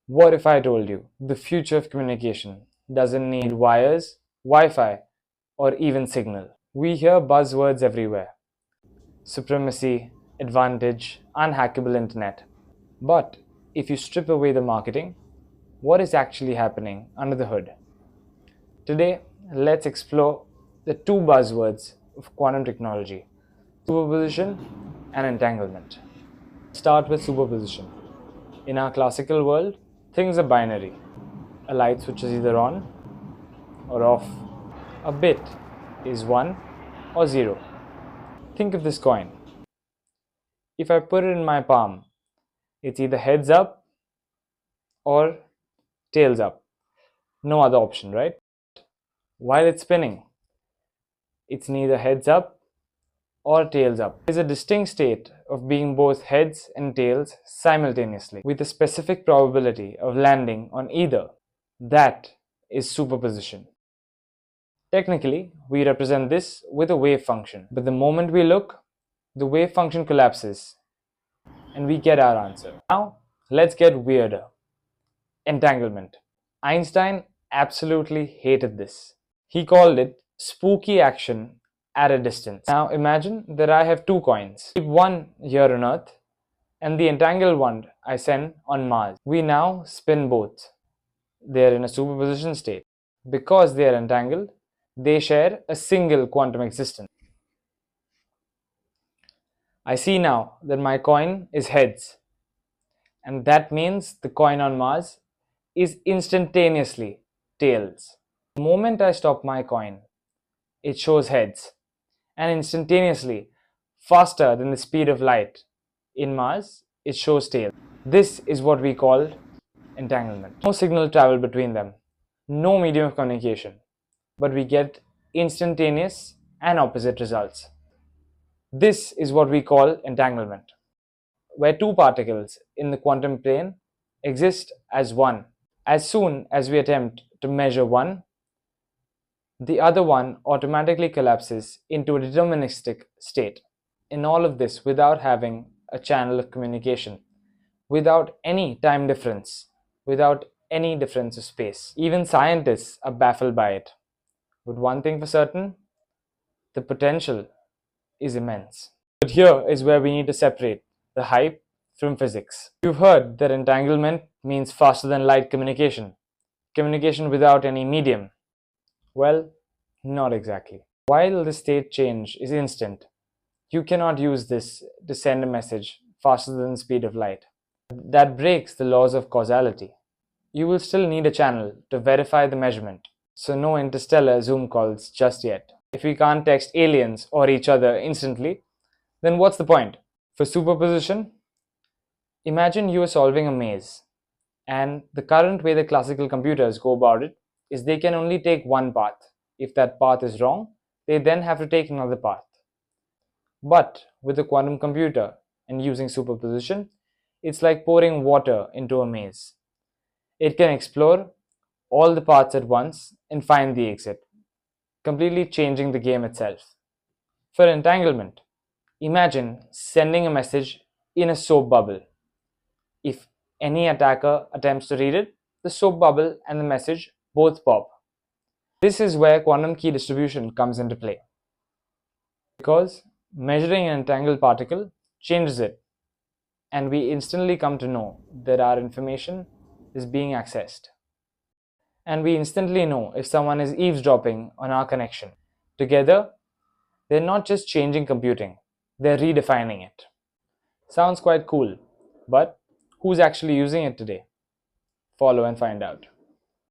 What if I told you the future of communication doesn't need wires, Wi-Fi, or even signal? We hear buzzwords everywhere: supremacy, advantage, unhackable internet. But if you strip away the marketing, what is actually happening under the hood? Today, let's explore the two buzzwords of quantum technology: superposition and entanglement. Start with superposition. In our classical world, things are binary. A light switch is either on or off. A bit is 1 or 0. Think of this coin. If I put it in my palm, it's either heads up or tails up. No other option, right? While it's spinning, it's neither heads up or tails up. There's a distinct state of being both heads and tails simultaneously, with a specific probability of landing on either. That is superposition. Technically, we represent this with a wave function, but the moment we look, the wave function collapses and we get our answer. Now, let's get weirder. Entanglement. Einstein absolutely hated this. He called it spooky action at a distance. Now imagine that I have two coins. Keep one here on Earth and the entangled one I send on Mars. We now spin both. They are in a superposition state. Because they are entangled, they share a single quantum existence. I see now that my coin is heads, and that means the coin on Mars is instantaneously tails. The moment I stop my coin, it shows heads, and instantaneously, faster than the speed of light in Mars, it shows tails. This is what we call entanglement. No signal travel between them, no medium of communication, but we get instantaneous and opposite results. This is what we call entanglement, where two particles in the quantum plane exist as one. As soon as we attempt to measure one, the other one automatically collapses into a deterministic state. In all of this without having a channel of communication, without any time difference, without any difference of space. Even scientists are baffled by it. But one thing for certain, the potential is immense. But here is where we need to separate the hype from physics. You've heard that entanglement means faster than light communication, communication without any medium. Well, not exactly. While the state change is instant, you cannot use this to send a message faster than the speed of light. That breaks the laws of causality. You will still need a channel to verify the measurement, so no interstellar Zoom calls just yet. If we can't text aliens or each other instantly, then what's the point? For superposition, imagine you are solving a maze, and the current way the classical computers go about it is they can only take one path. If that path is wrong, they then have to take another path. But with a quantum computer and using superposition, it's like pouring water into a maze. It can explore all the paths at once and find the exit, completely changing the game itself. For entanglement, imagine sending a message in a soap bubble. If any attacker attempts to read it, the soap bubble and the message both pop. This is where quantum key distribution comes into play, because measuring an entangled particle changes it, and we instantly come to know that our information is being accessed. And we instantly know if someone is eavesdropping on our connection. Together, they're not just changing computing, they're redefining it. Sounds quite cool, but who's actually using it today? Follow and find out.